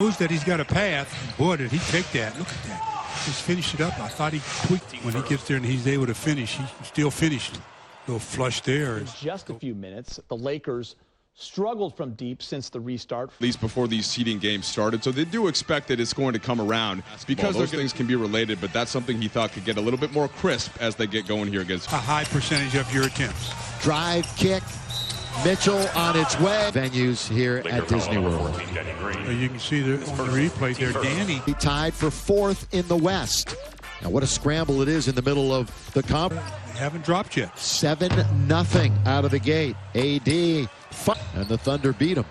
Shows that he's got a path. Boy, did he take that. Look at that. Just finish it up. I thought he tweaked it. When he gets there and he's able to finish, he still finished. Little flush there. In just a few minutes, the Lakers struggled from deep since the restart. At least before these seeding games started, so they do expect that it's going to come around because those things can be related, but that's something he thought could get a little bit more crisp as they get going here against a high percentage of your attempts. Drive, kick, Mitchell on its way. Venues here at Disney World. You can see on the replay there, Danny. He tied for 4th in the West. Now what a scramble it is in the middle of the conference. They haven't dropped yet. 7-0 out of the gate. AD. And the Thunder beat them.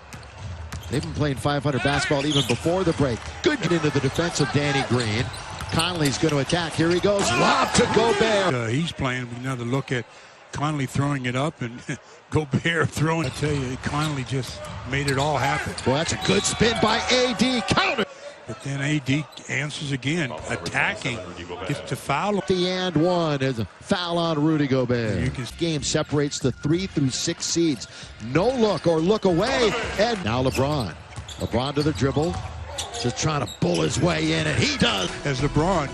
They've been playing 500 basketball even before the break. Good get into the defense of Danny Green. Conley's going to attack. Here he goes. Lob to Gobert. He's playing another look at Conley throwing it up and Gobert throwing. I tell you, Conley just made it all happen. Well, that's a good spin by AD. Counter. But then AD answers again, attacking, gets to foul. The and one is a foul on Rudy Gobert. This game separates the 3 through 6 seeds. No look or look away. And now LeBron. LeBron to the dribble. Just trying to bull his way in, and he does. As LeBron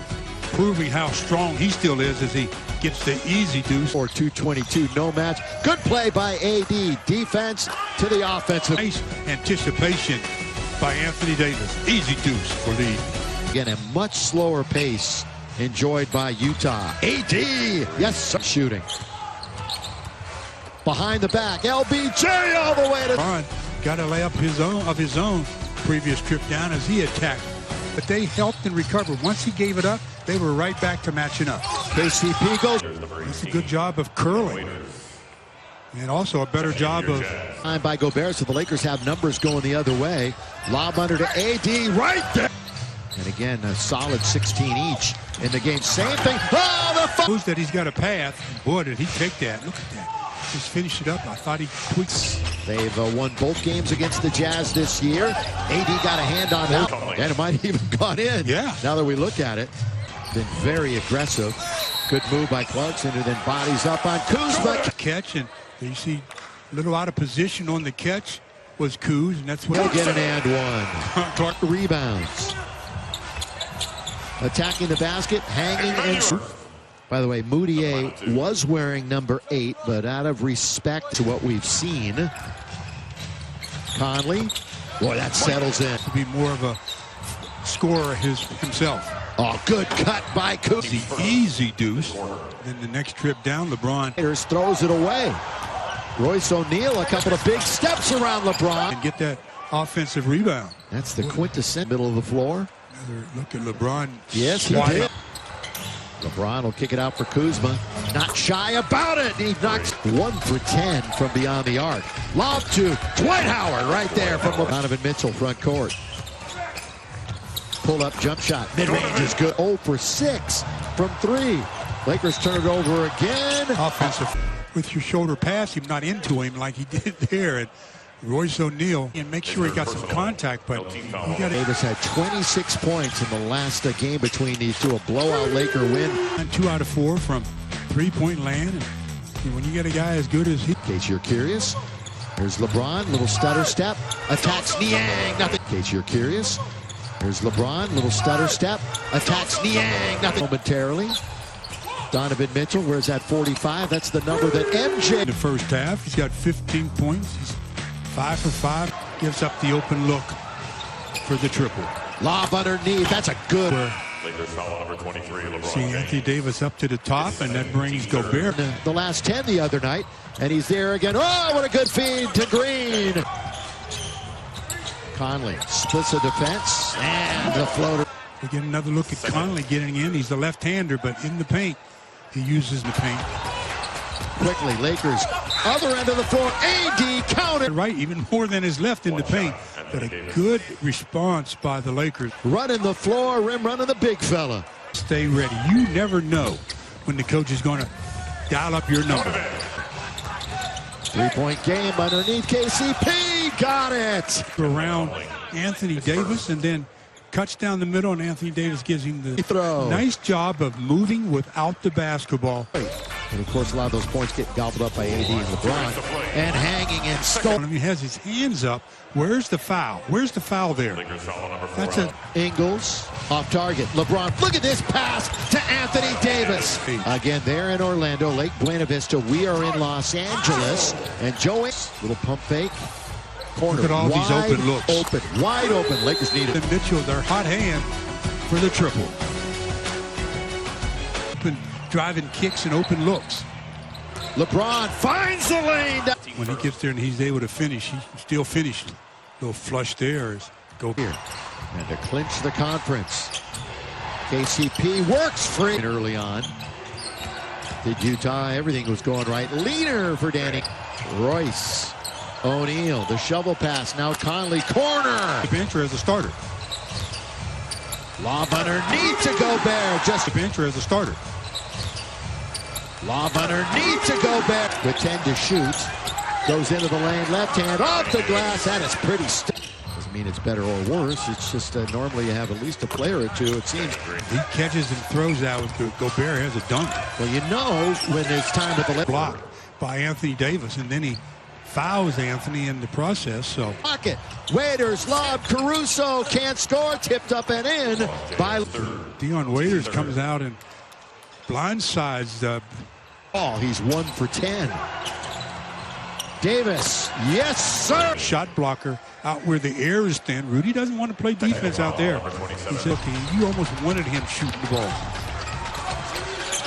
proving how strong he still is as he gets the easy deuce. Or 222, no match. Good play by AD. Defense to the offensive. Nice anticipation by Anthony Davis. Easy deuce for lead. Again, a much slower pace enjoyed by Utah. AD, yes, sir. Shooting. Behind the back, LBJ all the way to... LeBron got to lay up his own previous trip down as he attacked. But they helped and recovered. Once he gave it up, they were right back to matching up. KCP goes. That's a good job of curling. And also a better job of... Time by Gobert, so the Lakers have numbers going the other way. Lob under to AD, right there. And again, a solid 16 each in the game. Same thing. Oh, the... Shows that he's got a path. Boy, did he take that. Look at that. Just finish it up. I thought he tweaked. They've won both games against the Jazz this year. AD got a hand on that, and it might have even gone in. Yeah. Now that we look at it, been very aggressive. Good move by Clarkson, who then bodies up on Kuzma. Catch, and you see a little out of position on the catch was Kuz, and that's what... He'll get an and one. Clark rebounds. Attacking the basket, hanging and... By the way, Moutier was wearing number 8, but out of respect to what we've seen, Conley, boy, that settles in. To be more of a scorer himself. Oh, good cut by Kuz. Easy deuce. Then the next trip down, LeBron throws it away. Royce O'Neal, a couple of big steps around LeBron. And get that offensive rebound. That's the quintessential middle of the floor. Another look at LeBron. Yes, he did. LeBron will kick it out for Kuzma. Not shy about it. He knocks 1 for 10 from beyond the arc. Lob to Dwight Howard right there from Donovan Mitchell, front court. Pull up jump shot. Mid-range is good. 0 for 6 from 3. Lakers turn it over again. Offensive. With your shoulder pass, you're not into him like he did there. And Royce O'Neal, and make sure he got some contact, but you got to... Davis had 26 points in the last game between these two. A blowout Laker win. And 2 out of 4 from three-point land. And when you get a guy as good as he... In case you're curious, here's LeBron, little stutter step, attacks Niang, nothing. In case you're curious, here's LeBron, little stutter step, attacks Niang, nothing. Momentarily, Donovan Mitchell, where's that 45? That's the number that MJ... In the first half, he's got 15 points. He's 5 for 5. Gives up the open look for the triple. Lob underneath. That's a good... Lakers foul number 23, LeBron. See Anthony Davis up to the top, and that brings Gobert. The last 10 the other night, and he's there again. Oh, what a good feed to Green. Conley splits the defense, and the floater. We get another look at Conley getting in. He's the left-hander, but in the paint, he uses the paint. Quickly, Lakers, other end of the floor, AD counted. Right, even more than his left in the paint. But a good response by the Lakers. Running the floor, rim running the big fella. Stay ready. You never know when the coach is going to dial up your number. 3-point game underneath KCP. Got it. Around Anthony Davis, and then cuts down the middle, and Anthony Davis gives him the throw. Nice job of moving without the basketball. And of course, a lot of those points get gobbled up by AD and LeBron. And hanging and stolen. He has his hands up. Where's the foul? Where's the foul there? That's a Ingles off target. LeBron, look at this pass to Anthony Davis. Again, they're in Orlando, Lake Buena Vista. We are in Los Angeles. And Joey, little pump fake. Corner. Look at all these open looks. Wide open. Lakers need it. And Mitchell, their hot hand for the triple. Open driving kicks and open looks. LeBron finds the lane. When he gets there and he's able to finish, he still finished. Little flush there. Go here. And to clinch the conference, KCP works free early on. Did Utah? Everything was going right. Leaner for Danny. Royce. O'Neal, the shovel pass. Now Conley, corner. The bench as a starter. Lob underneath to Gobert. Just the bench as a starter. Lob underneath to Gobert. With 10 to shoot. Goes into the lane, left hand off the glass. That is pretty doesn't mean it's better or worse. It's just normally you have at least a player or two, it seems. He catches and throws out with Gobert has a dunk. Well, you know when it's time with the left block by Anthony Davis, and then he fouls Anthony in the process. So pocket. Waiters lob. Caruso can't score. Tipped up and in by Dion Waiters comes out and blindsides the ball. He's 1 for 10. Davis, yes sir. Shot blocker out where the air is thin. Rudy doesn't want to play defense out there. He said, okay, you almost wanted him shooting the ball.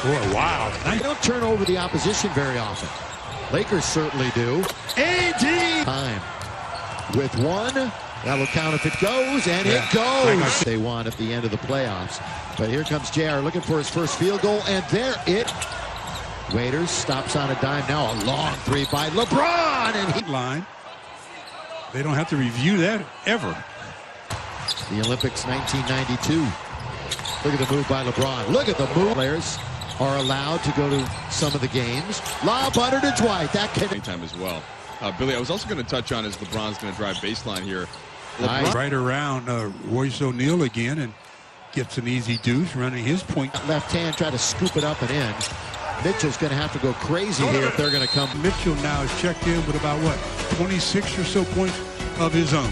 Boy, wow. They don't turn over the opposition very often. Lakers certainly do. AD time with one. That'll count if it goes, and it goes. They won at the end of the playoffs. But here comes JR looking for his first field goal, and there it. Waiters stops on a dime. Now a long three by LeBron, and he line. They don't have to review that ever. The Olympics 1992. Look at the move by LeBron. Look at the move. Players are allowed to go to some of the games. Lob under to Dwight. That can anytime as well. Billy, I was also going to touch on is LeBron's going to drive baseline here. Right around Royce O'Neal again and gets an easy deuce running his point. Left hand, try to scoop it up and in. Mitchell's going to have to go crazy here if they're going to come. Mitchell now is checked in with about, what, 26 or so points of his own.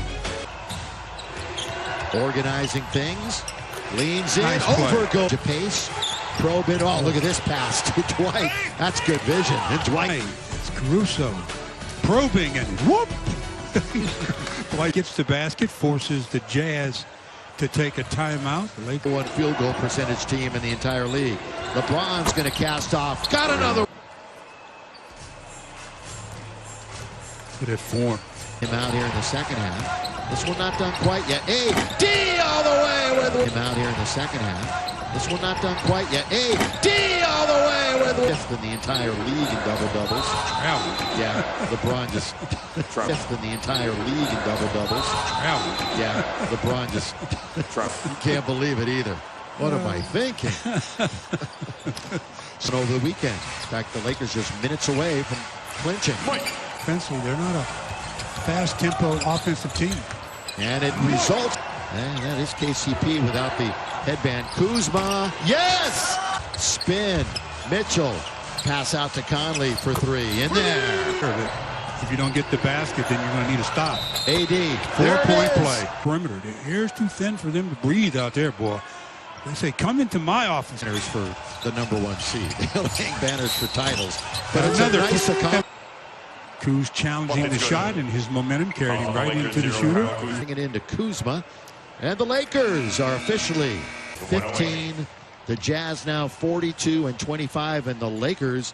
Organizing things. Leans in. Nice over go to pace. Probe in. Oh, look at this pass to Dwight. That's good vision. And Dwight. It's Caruso probing and whoop. Dwight gets the basket, forces the Jazz to take a timeout. The Lakers one field goal percentage team in the entire league. LeBron's going to cast off. Got another. Good at form. Him out here in the second half. This one not done quite yet. AD all the way with him out here in the second half. This one not done quite yet. AD all the way with fifth in the entire league in double-doubles. Yeah, LeBron just fifth in the entire league in double-doubles. Yeah, LeBron just can't believe it either. What am I thinking? So over the weekend, in fact, the Lakers just minutes away from clinching. Offensively, they're not a fast-tempo offensive team. And it results. And that is KCP without the headband. Kuzma, yes! Spin. Mitchell. Pass out to Conley for three. In there. If you don't get the basket, then you're going to need a stop. AD. 4-point play. Perimeter. The air's too thin for them to breathe out there, boy. They say, come into my office. Banners for the #1 seed. They'll hang banners for titles. But it's another nice Kuz challenging the shot, and his momentum carried him right into the shooter. Bring it into Kuzma. And the Lakers are officially 15. The Jazz now 42 and 25, and the Lakers